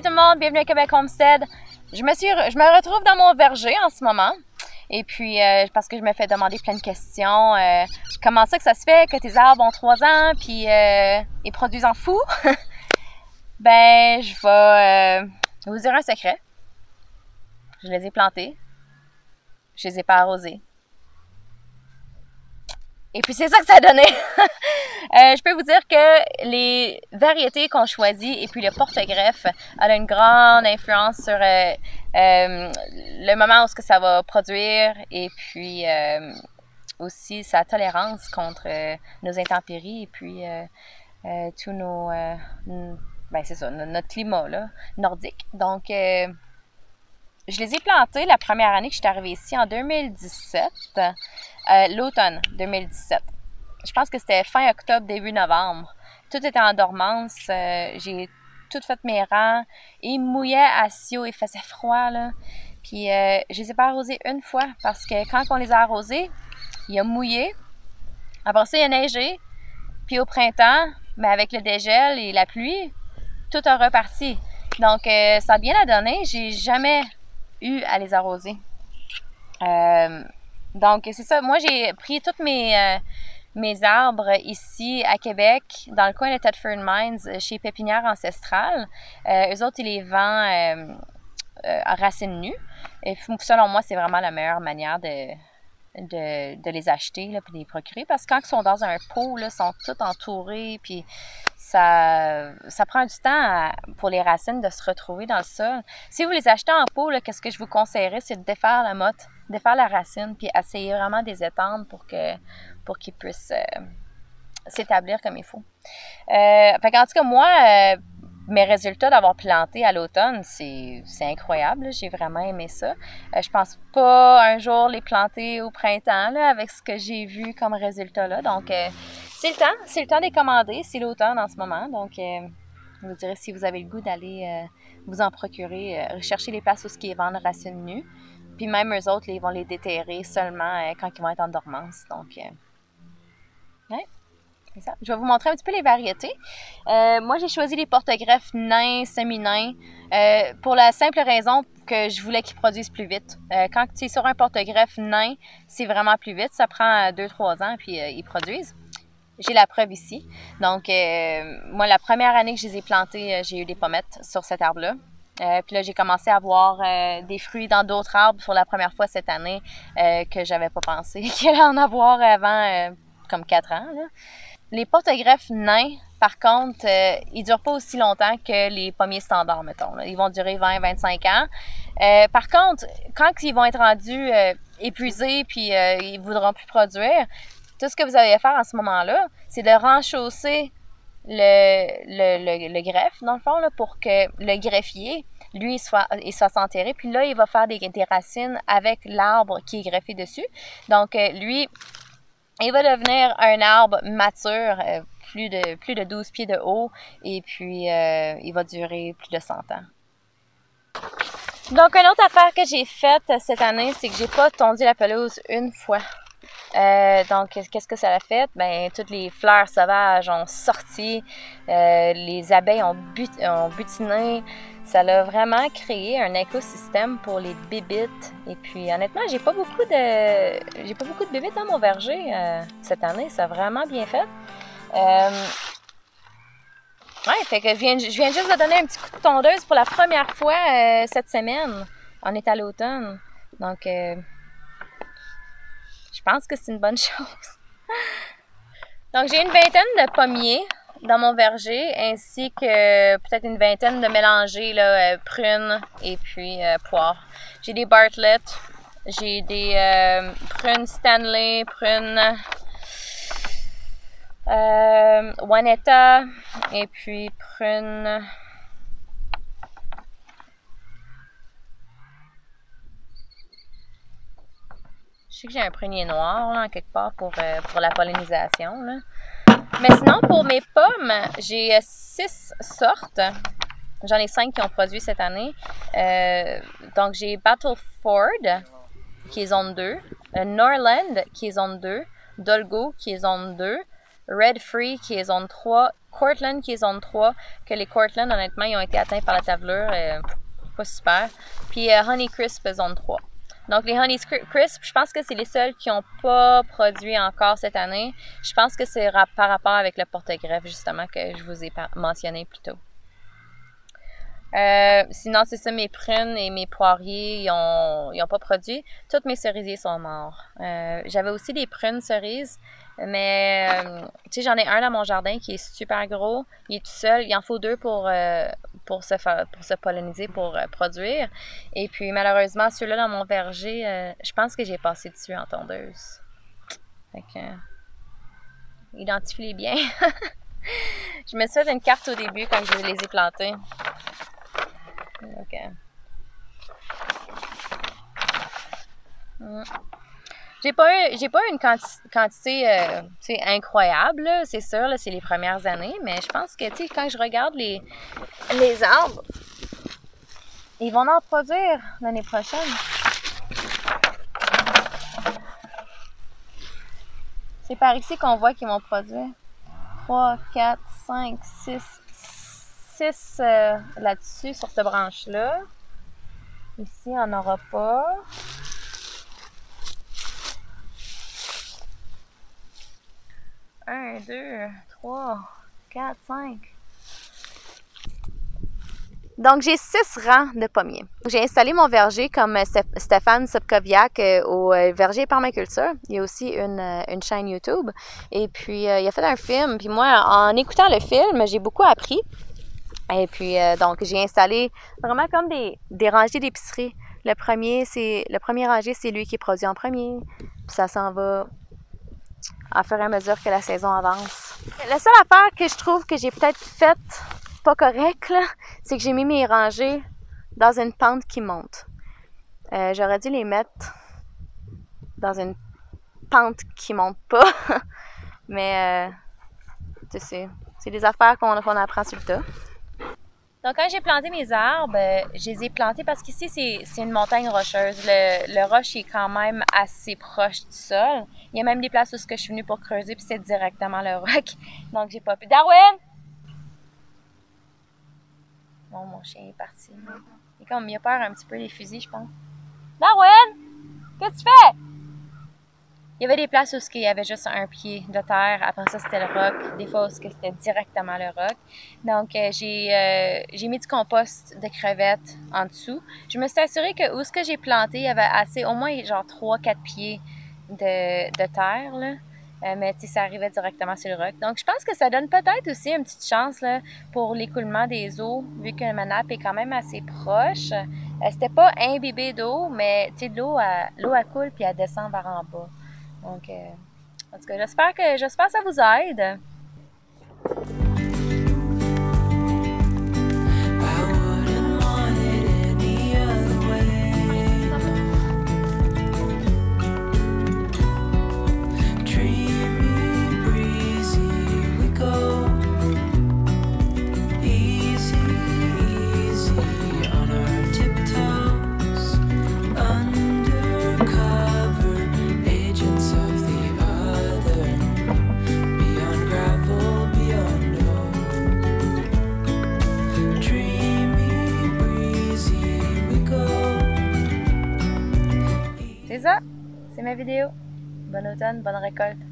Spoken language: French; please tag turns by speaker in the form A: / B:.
A: Salut tout le monde, bienvenue à Québec Homestead. Je me retrouve dans mon verger en ce moment. Et puis, parce que je me fais demander plein de questions. Comment ça que ça se fait que tes arbres ont 3 ans puis ils produisent en fou? Ben, je vais vous dire un secret. Je les ai plantés. Je les ai pas arrosés. Et puis c'est ça que ça a donné. Je peux vous dire que les variétés qu'on choisit et puis le porte-greffe a une grande influence sur le moment où ce que ça va produire et puis aussi sa tolérance contre nos intempéries et puis tous nos ben c'est ça, notre climat là, nordique. Donc je les ai plantés la première année que je suis arrivée ici en 2017, l'automne 2017. Je pense que c'était fin octobre, début novembre. Tout était en dormance. J'ai tout fait mes rangs. Il mouillait à Sio, il faisait froid, là. Puis je les ai pas arrosés une fois parce que quand on les a arrosés, il a mouillé. Après ça, il a neigé. Puis au printemps, mais avec le dégel et la pluie, tout a reparti. Donc, ça a bien à donner. J'ai jamais eu à les arroser. Donc, c'est ça. Moi, j'ai pris toutes mes arbres ici à Québec, dans le coin de Thetford Mines, chez Pépinière Ancestrale. Eux autres, ils les vendent à racines nues. Et selon moi, c'est vraiment la meilleure manière de les acheter là, puis de les procurer. Parce que quand ils sont dans un pot, là, ils sont tous entourés, puis ça prend du temps pour les racines de se retrouver dans le sol. Si vous les achetez en pot, qu'est-ce que je vous conseillerais, c'est de défaire la motte, défaire la racine, puis essayer vraiment de les étendre pour qu'ils puissent s'établir comme il faut. En tout cas, moi, mes résultats d'avoir planté à l'automne, c'est incroyable. J'ai vraiment aimé ça. Je pense pas un jour les planter au printemps là, avec ce que j'ai vu comme résultat là. Donc, c'est le temps des commander. C'est l'automne en ce moment. Donc, je vous dirais si vous avez le goût d'aller vous en procurer, rechercher les places où ils vendent racines nues. Puis même eux autres, ils vont les déterrer seulement quand ils vont être en dormance. Donc, ouais. Ça. Je vais vous montrer un petit peu les variétés. Moi, j'ai choisi les porte-greffes nains, semi-nains, pour la simple raison que je voulais qu'ils produisent plus vite. Quand tu es sur un porte-greffe nain, c'est vraiment plus vite. Ça prend 2-3 ans, puis ils produisent. J'ai la preuve ici. Donc, moi, la première année que je les ai plantés, j'ai eu des pommettes sur cet arbre-là. Puis là, j'ai commencé à avoir des fruits dans d'autres arbres pour la première fois cette année que j'avais pas pensé qu'il allait en avoir avant comme 4 ans, là. Les porte-greffes nains, par contre, ils durent pas aussi longtemps que les pommiers standards, mettons. Là. Ils vont durer 20-25 ans. Par contre, quand ils vont être rendus épuisés puis ils voudront plus produire, tout ce que vous avez à faire à ce moment-là, c'est de renchausser le greffe, dans le fond, là, pour que le greffier, lui, il soit enterré. Puis là, il va faire des racines avec l'arbre qui est greffé dessus. Donc, lui, il va devenir un arbre mature, plus de 12 pieds de haut, et puis il va durer plus de 100 ans. Donc, une autre affaire que j'ai faite cette année, c'est que j'ai pas tondu la pelouse une fois. Donc, qu'est-ce que ça a fait? Ben, toutes les fleurs sauvages ont sorti, les abeilles ont butiné. Ça a vraiment créé un écosystème pour les bébites. Et puis, honnêtement, j'ai pas beaucoup de bébites dans mon verger cette année. Ça a vraiment bien fait. Ouais, fait que je viens juste de donner un petit coup de tondeuse pour la première fois cette semaine. On est à l'automne. Donc, je pense que c'est une bonne chose. Donc, j'ai une vingtaine de pommiers dans mon verger, ainsi que peut-être une vingtaine de mélangés, là, prunes et puis poires. J'ai des Bartlett, j'ai des prunes Stanley, prunes Juanetta et puis prunes... Je sais que j'ai un prunier noir là, quelque part pour la pollinisation. Là. Mais sinon, pour mes pommes, j'ai 6 sortes. J'en ai 5 qui ont produit cette année. Donc, j'ai Battleford, qui est zone 2. Norland, qui est zone 2. Dolgo, qui est zone 2. Red Free, qui est zone 3. Cortland qui est zone 3, que les Cortland, honnêtement, ils ont été atteints par la tavelure. Pas super. Puis Honeycrisp, zone 3. Donc, les Honeycrisp, je pense que c'est les seuls qui n'ont pas produit encore cette année. Je pense que c'est par rapport avec le porte-greffe, justement, que je vous ai mentionné plus tôt. Sinon, c'est ça, mes prunes et mes poiriers, ils ont pas produit. Tous mes cerisiers sont morts. J'avais aussi des prunes cerises, mais tu sais, j'en ai un dans mon jardin qui est super gros. Il est tout seul. Il en faut 2 pour se polliniser, pour produire. Et puis, malheureusement, ceux-là dans mon verger, je pense que j'ai passé dessus en tondeuse. Fait que, identifiez-les bien. Je me suis fait une carte au début quand je les ai plantés. Ok. J'ai pas eu une quantité incroyable, c'est sûr, là, c'est les premières années, mais je pense que quand je regarde les arbres, ils vont en produire l'année prochaine. C'est par ici qu'on voit qu'ils vont produire. 3, 4, 5, 6 là-dessus, sur cette branche-là. Ici, on n'en aura pas. Un, 2, 3, 4, 5. Donc, j'ai 6 rangs de pommiers. J'ai installé mon verger comme Stéphane Sobkowiak au verger Permaculture. Il y a aussi une chaîne YouTube. Et puis, il a fait un film. Puis moi, en écoutant le film, j'ai beaucoup appris. Et puis, donc, j'ai installé vraiment comme des rangées d'épicerie. Le premier rangé, c'est lui qui produit en premier. Puis ça s'en va à fur et à mesure que la saison avance. La seule affaire que je trouve que j'ai peut-être faite pas correcte, c'est que j'ai mis mes rangées dans une pente qui monte. J'aurais dû les mettre dans une pente qui monte pas. Mais, tu sais, c'est des affaires qu'on apprend sur le tas. Donc, quand j'ai planté mes arbres, je les ai plantés parce qu'ici, c'est une montagne rocheuse. Le roche est quand même assez proche du sol. Il y a même des places où je suis venue pour creuser, puis c'est directement le roc. Donc, j'ai pas pu. Darwin! Bon, mon chien est parti. Il a peur un petit peu des fusils, je pense. Darwin! Qu'est-ce que tu fais? Il y avait des places où il y avait juste un pied de terre. Après ça, c'était le roc. Des fois où c'était directement le roc. Donc, j'ai mis du compost de crevettes en dessous. Je me suis assurée que où ce que j'ai planté, il y avait assez, au moins genre 3-4 pieds de terre, là. Mais ça arrivait directement sur le roc. Donc, je pense que ça donne peut-être aussi une petite chance là, pour l'écoulement des eaux, vu que ma nappe est quand même assez proche. C'était pas imbibé d'eau, mais l'eau, elle coule puis elle descend vers en bas. Donc, en tout cas, j'espère que ça vous aide. C'est ça, c'est ma vidéo. Bon automne, bonne récolte.